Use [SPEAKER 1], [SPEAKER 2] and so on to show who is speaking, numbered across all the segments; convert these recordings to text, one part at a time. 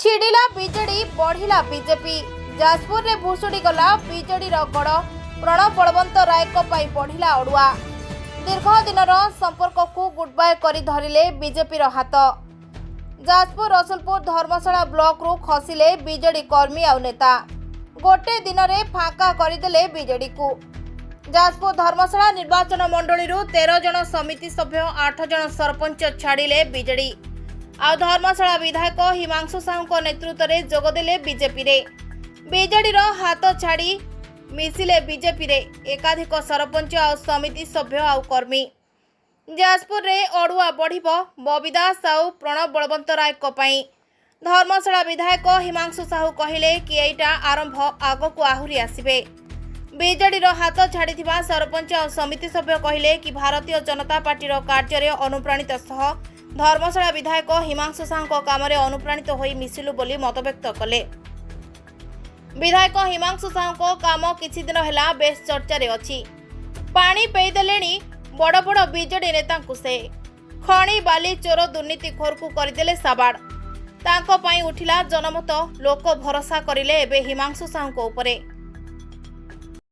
[SPEAKER 1] छिड़िला BJD बढ़िला BJP Jajpur रे भुसुड़ी गला BJD गड़ प्रणव बलवंत राय बढ़िला अड़ुआ दीर्घ दिनर संपर्क को गुड बाय करी धरिले बीजेपी हाथ जाजपुर रसुलपुर धर्मशाला ब्लॉक रु खसिले बीजेडी कर्मी आ नेता गोटे दिन में फाका करदेले बीजेडी को जाजपुर धर्मशाला निर्वाचन मंडली 13 जन समिति सभ्य 8 जन सरपंच छाड़िले बीजेडी आ धर्मशाला विधायक हिमांशु साहू नेतृत्व में जोगदेले बीजेपी रे बीजेडी हाथ छाड़ी मिसिले बीजेपी रे एकाधिक सरपंच आ समिति सभ्य आ कर्मी जाजपुर रे अड़ुआ बढ़िबो बबीदा साहू प्रणव बलवंत राय धर्मशाला विधायक हिमांशु साहू कहिले कि एटा आरंभ आग को आहुरी आसीबे बीजेडी हाथ छाड़ी सरपंच और समिति सभ्य कहिले कि भारतीय जनता पार्टी कार्य अनुप्राणित सह धर्मशाला विधायक हिमांशु साहू काम अनुप्राणित होई मिसिलु बोली मतव्यक्त कले। विधायक हिमांशु साहू काम किछि दिन हेला बेस चर्चा रे अछि पानी पेई देलेनी बड़ बड़ बीजेडी नेता से खणी बाली चोर दुर्नीतिखोर को करदेले साबाड़ तांको पई उठिला जनमत लोक भरोसा करिले एबे हिमांशु साहू उपरे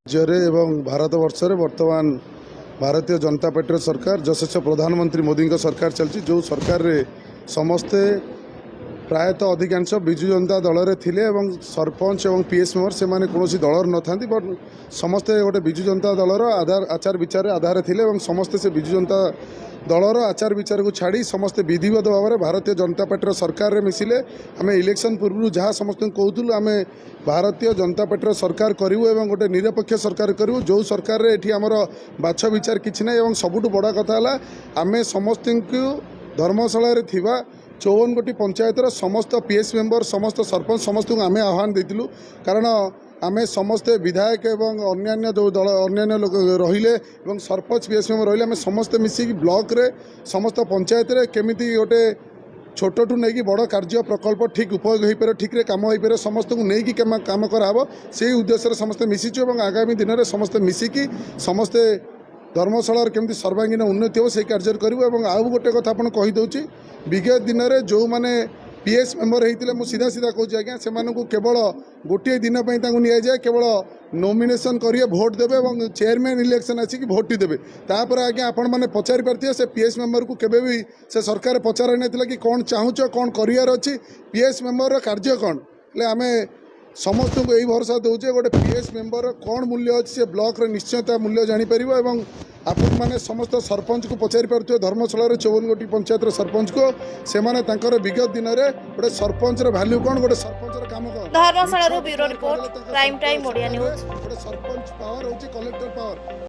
[SPEAKER 2] राज्य एवं भारत वर्ष वर्तमान भारतीय जनता पार्टी सरकार यशस्वी प्रधानमंत्री मोदी सरकार चलती जो सरकार रे समस्ते प्रायतः अधिकांश विजु जनता दल रे थिले एवं सरपंच एवं पीएस मेंबर से माने कोनोसी दलर न थांती बट समस्ते गोटे विजु जनता दलर आचार विचार आधार थिले एवं समस्ते से विजु जनता दलर आचार विचार को छाड़ी समस्ते विधिवत भाव में भारतीय जनता पार्टी सरकार रे मिसिले आम इलेक्शन पूर्व जहाँ समस्त कहूँ आम भारतीय जनता पार्टी सरकार करूँ एवं गोटे निरपेक्ष सरकार करूँ जो सरकार रे एठी हमर बाछ विचार किछि नै एवं सबुठु बड़ा कथा है आम समस्त धर्मशाला रे थिबा 54 गोटी पंचायत समस्त पीएस मेंबर समस्त सरपंच समस्त को आम आह्वान देइतिलु कारण आमे समस्ते विधायक एवं अन्यान्य जो दल अन्यान्य लोक रहिले एवं सरपंच पीएस मेंबर रहिले आमे समस्ते मिसिकी ब्लॉक रे समस्त पंचायत रे केमिति गोटे छोटू नहीं बड़ कार्य प्रकल्प ठीक उपयोग हो पारे ठीक काम हो पारे समस्त को नहीं काम कराब से उद्देश्य समस्ते मिसिचु और आगामी दिन में समस्ते मिसिकी समस्ते धर्मशाला केमती सर्वांगीन उन्नति हो से कार्य करूँ आउ गोटे कथा आपन कही दउची विगत दिन में जो माने पीएस मेंबर होते मुझे सीधा सीधा कहूँ आज्ञा से केवल गोटे दिन नि जाए केवल नॉमिनेशन करिए भोट देवे और चेयरमैन इलेक्शन आसिक भोट देवे तापर आज्ञा आपण मैंने पचारि पार्थिवे से पीएस मेंबर को केबे भी से सरकार पचार नहीं कि कौन चाहूच कौन करार अच्छी पीएस मेंबर कार्य कौन आमे समस्त को यही भरोसा दूचे गोटे पीएस मेंबर कौन मूल्य अच्छी से ब्लॉक रे निश्चयता मूल्य जापर और आपण मैंने समस्त सरपंच को पचारि पार्थिवे धर्मशाला 54 गोटी पंचायत सरपंच को से विगत दिन में गोटे सरपंच वैल्यू कौन गोटे सरपंच काम कौन
[SPEAKER 1] Dharmashala bureau report prime time Odia news
[SPEAKER 2] sarpanch power होची कलेक्टर पावर।